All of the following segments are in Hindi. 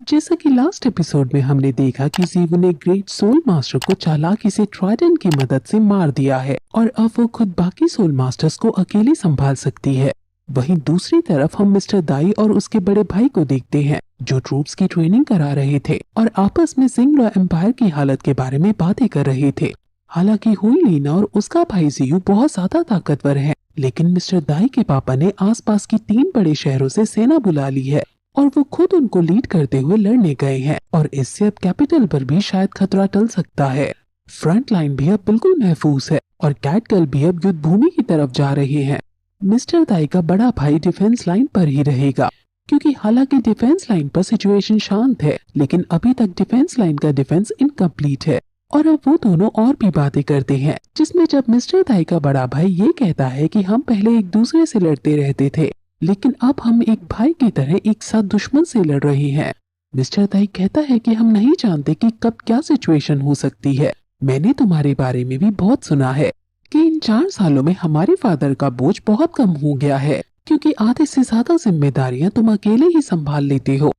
जैसा कि लास्ट एपिसोड में हमने देखा कि जीवू ने ग्रेट सोल मास्टर को चालाकी से ट्राइडेंट की मदद से मार दिया है और अब वो खुद बाकी सोल मास्टर्स को अकेले संभाल सकती है। वहीं दूसरी तरफ हम मिस्टर दाई और उसके बड़े भाई को देखते हैं जो ट्रूप्स की ट्रेनिंग करा रहे थे और आपस में जिंगलो एम्पायर की हालत के बारे में बातें कर रहे थे। हालांकि हुई लीना और उसका भाई जियू बहुत ज्यादा ताकतवर है, लेकिन मिस्टर दाई के पापा ने आसपास की 3 बड़े शहरों से सेना बुला ली है और वो खुद उनको लीड करते हुए लड़ने गए हैं और इससे अब कैपिटल पर भी शायद खतरा टल सकता है। फ्रंट लाइन भी अब बिल्कुल महफूज है और कैटगर्ल भी अब युद्ध भूमि की तरफ जा रहे हैं। मिस्टर दाई का बड़ा भाई डिफेंस लाइन पर ही रहेगा, क्योंकि हालांकि डिफेंस लाइन पर सिचुएशन शांत है, लेकिन अभी तक डिफेंस लाइन का डिफेंस इनकम्प्लीट है। और अब वो दोनों और भी बातें करते हैं, जिसमें जब मिस्टर दाई का बड़ा भाई ये कहता है कि हम पहले एक दूसरे से लड़ते रहते थे, लेकिन अब हम एक भाई की तरह एक साथ दुश्मन से लड़ रहे हैं। मिस्टर दाई कहता है कि हम नहीं जानते कि कब क्या सिचुएशन हो सकती है। मैंने तुम्हारे बारे में भी बहुत सुना है कि इन 4 सालों में हमारे फादर का बोझ बहुत कम हो गया है, क्योंकि आधे से ज्यादा जिम्मेदारियां तुम अकेले ही संभाल लेते हो।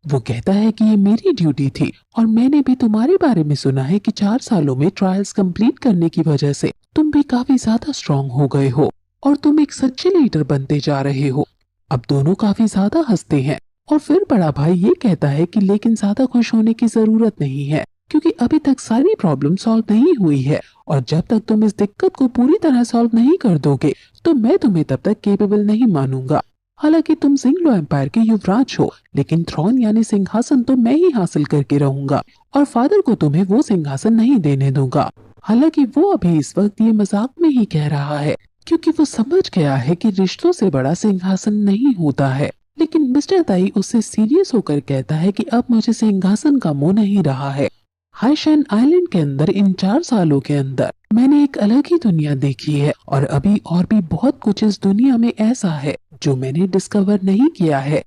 वो कहता है कि ये मेरी ड्यूटी थी और मैंने भी तुम्हारे बारे में सुना है कि 4 सालों में ट्रायल्स कंप्लीट करने की वजह से तुम भी काफी ज्यादा स्ट्रांग हो गए हो और तुम एक सच्चे लीडर बनते जा रहे हो। अब दोनों काफी ज्यादा हंसते हैं और फिर बड़ा भाई ये कहता है कि लेकिन ज्यादा खुश होने की जरूरत नहीं है, क्योंकि अभी तक सारी प्रॉब्लम सॉल्व नहीं हुई है और जब तक तुम इस दिक्कत को पूरी तरह सॉल्व नहीं कर दोगे तो मैं तुम्हें तब तक केपेबल नहीं मानूंगा। हालांकि तुम जिंगलो एम्पायर के युवराज हो, लेकिन थ्रोन यानी सिंहासन तो मैं ही हासिल करके रहूंगा और फादर को तुम्हें वो सिंहासन नहीं देने दूंगा। हालांकि वो अभी इस वक्त ये मजाक में ही कह रहा है, क्योंकि वो समझ गया है कि रिश्तों से बड़ा सिंहासन नहीं होता है। लेकिन मिस्टर दाई उससे सीरियस होकर कहता है कि अब मुझे सिंहासन का मोह नहीं रहा है। हाईशैन आइलैंड के अंदर इन 4 सालों के अंदर मैंने एक अलग ही दुनिया देखी है और अभी और भी बहुत कुछ इस दुनिया में ऐसा है जो मैंने डिस्कवर नहीं किया है।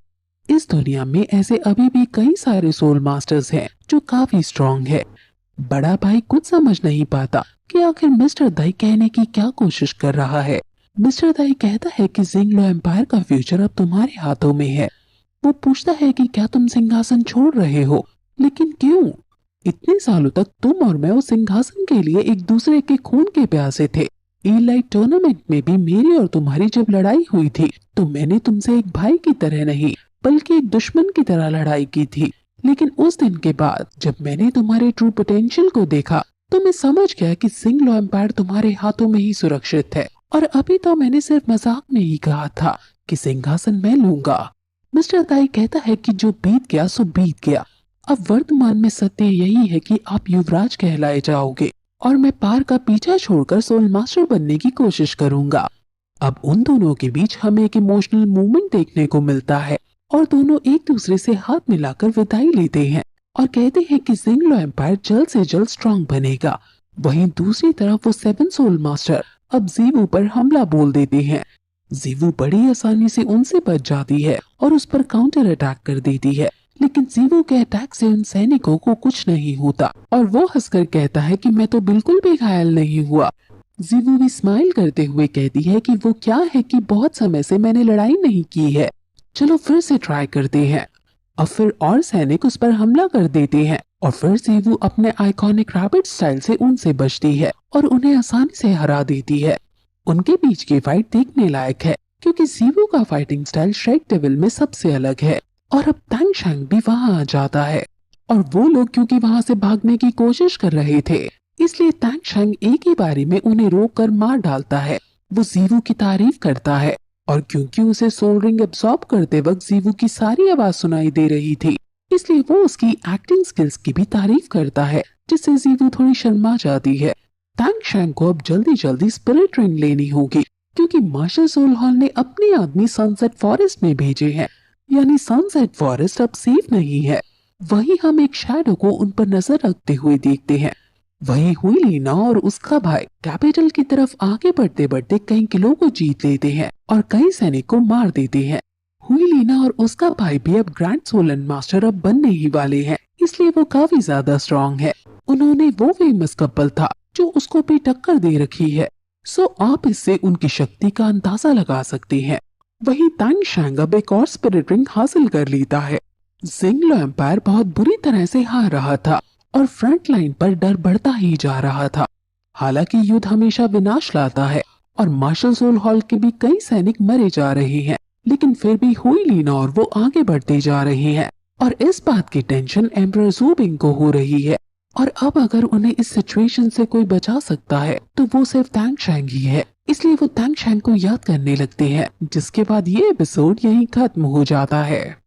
इस दुनिया में ऐसे अभी भी कई सारे सोल मास्टर्स हैं जो काफी स्ट्रॉन्ग है। बड़ा भाई कुछ समझ नहीं पाता कि आखिर मिस्टर दाई कहने की क्या कोशिश कर रहा है। मिस्टर दाई कहता है कि जिंगलो एम्पायर का फ्यूचर अब तुम्हारे हाथों में है। वो पूछता है कि क्या तुम सिंहासन छोड़ रहे हो, लेकिन क्यों? इतने सालों तक तुम और मैं उस सिंहासन के लिए एक दूसरे के खून के प्यासे थे। ईलाइट टूर्नामेंट में भी मेरी और तुम्हारी जब लड़ाई हुई थी तो मैंने तुमसे एक भाई की तरह नहीं बल्कि एक दुश्मन की तरह लड़ाई की थी। लेकिन उस दिन के बाद जब मैंने तुम्हारे ट्रू पोटेंशियल को देखा तो मैं समझ गया कि जिंगलो एम्पायर तुम्हारे हाथों में ही सुरक्षित है। और अभी तो मैंने सिर्फ मजाक में ही कहा था कि सिंहासन मैं लूंगा। मिस्टर दाई कहता है कि जो बीत गया सो बीत गया। अब वर्तमान में सत्य यही है कि आप युवराज कहलाए जाओगे और मैं पार का पीछा छोड़कर सोल मास्टर बनने की कोशिश करूंगा। अब उन दोनों के बीच हमें एक इमोशनल मूवमेंट देखने को मिलता है और दोनों एक दूसरे से हाथ मिलाकर विदाई लेते हैं और कहते हैं कि जिंगलो एम्पायर जल्द से जल्द स्ट्रांग बनेगा। वहीं दूसरी तरफ वो 7 सोल मास्टर अब जीवू पर हमला बोल देते हैं। जीवू बड़ी आसानी से उनसे बच जाती है और उस पर काउंटर अटैक कर देती है, लेकिन जीवू के अटैक से उन सैनिकों को कुछ नहीं होता और वो हंसकर कहता है कि मैं तो बिल्कुल भी घायल नहीं हुआ। जीवू भी स्माइल करते हुए कहती है कि वो क्या है कि बहुत समय से मैंने लड़ाई नहीं की है, चलो फिर से ट्राई करते हैं। अब फिर और सैनिक उस पर हमला कर देते हैं और फिर जीवू अपने आइकॉनिक रैबिट स्टाइल से उनसे बचती है और उन्हें आसानी से हरा देती है। उनके बीच की फाइट देखने लायक है, क्योंकि जीवू का फाइटिंग स्टाइल श्रेक डेविल में सबसे अलग है। और अब तंग शैंग भी वहां आ जाता है और वो लोग क्योंकि वहां से भागने की कोशिश कर रहे थे, इसलिए तंग शैंग एक ही बारी में उन्हें रोक कर मार डालता है। वो जीवू की तारीफ करता है और क्योंकि उसे सोल रिंग एब्सॉर्ब करते वक्त जीवू की सारी आवाज सुनाई दे रही थी, इसलिए वो उसकी एक्टिंग स्किल्स की भी तारीफ करता है, जिससे जीवू थोड़ी शर्मा जाती है। तंग शैंग को अब जल्दी जल्दी स्पिरिट रिंग लेनी होगी, क्योंकि मार्शल सोल हॉल ने अपने आदमी सनसेट फॉरेस्ट में भेजे हैं, यानी सनसेट फॉरेस्ट अब सेफ नहीं है। वहीं हम एक शैडो को उन पर नजर रखते हुए देखते हैं। वहीं हुई लीना और उसका भाई कैपिटल की तरफ आगे बढ़ते बढ़ते कई किलो को जीत लेते हैं और कई सैनिक को मार देते हैं। हुई लीना और उसका भाई भी अब ग्रैंड सोलन मास्टर अब बनने ही वाले हैं, इसलिए वो काफी ज्यादा स्ट्रॉन्ग है। उन्होंने वो फेमस कपल था जो उसको भी टक्कर दे रखी है, सो आप इससे उनकी शक्ति का अंदाजा लगा सकते हैं। वहीं तंग शैंग अब एक और स्पिरिट रिंग हासिल कर लेता है। जिंगलो एम्पायर बहुत बुरी तरह से हार रहा था और फ्रंट लाइन पर डर बढ़ता ही जा रहा था। हालांकि युद्ध हमेशा विनाश लाता है और मार्शल सोल हॉल के भी कई सैनिक मरे जा रहे हैं, लेकिन फिर भी हुई लीना और वो आगे बढ़ते जा रहे हैं और इस बात की टेंशन एम्परर ज़ू बिंग को हो रही है। और अब अगर उन्हें इस सिचुएशन से कोई बचा सकता है तो वो सिर्फ तांग शैंग ही है, इसलिए वो तांग शैंग को याद करने लगते हैं, जिसके बाद ये एपिसोड यहीं खत्म हो जाता है।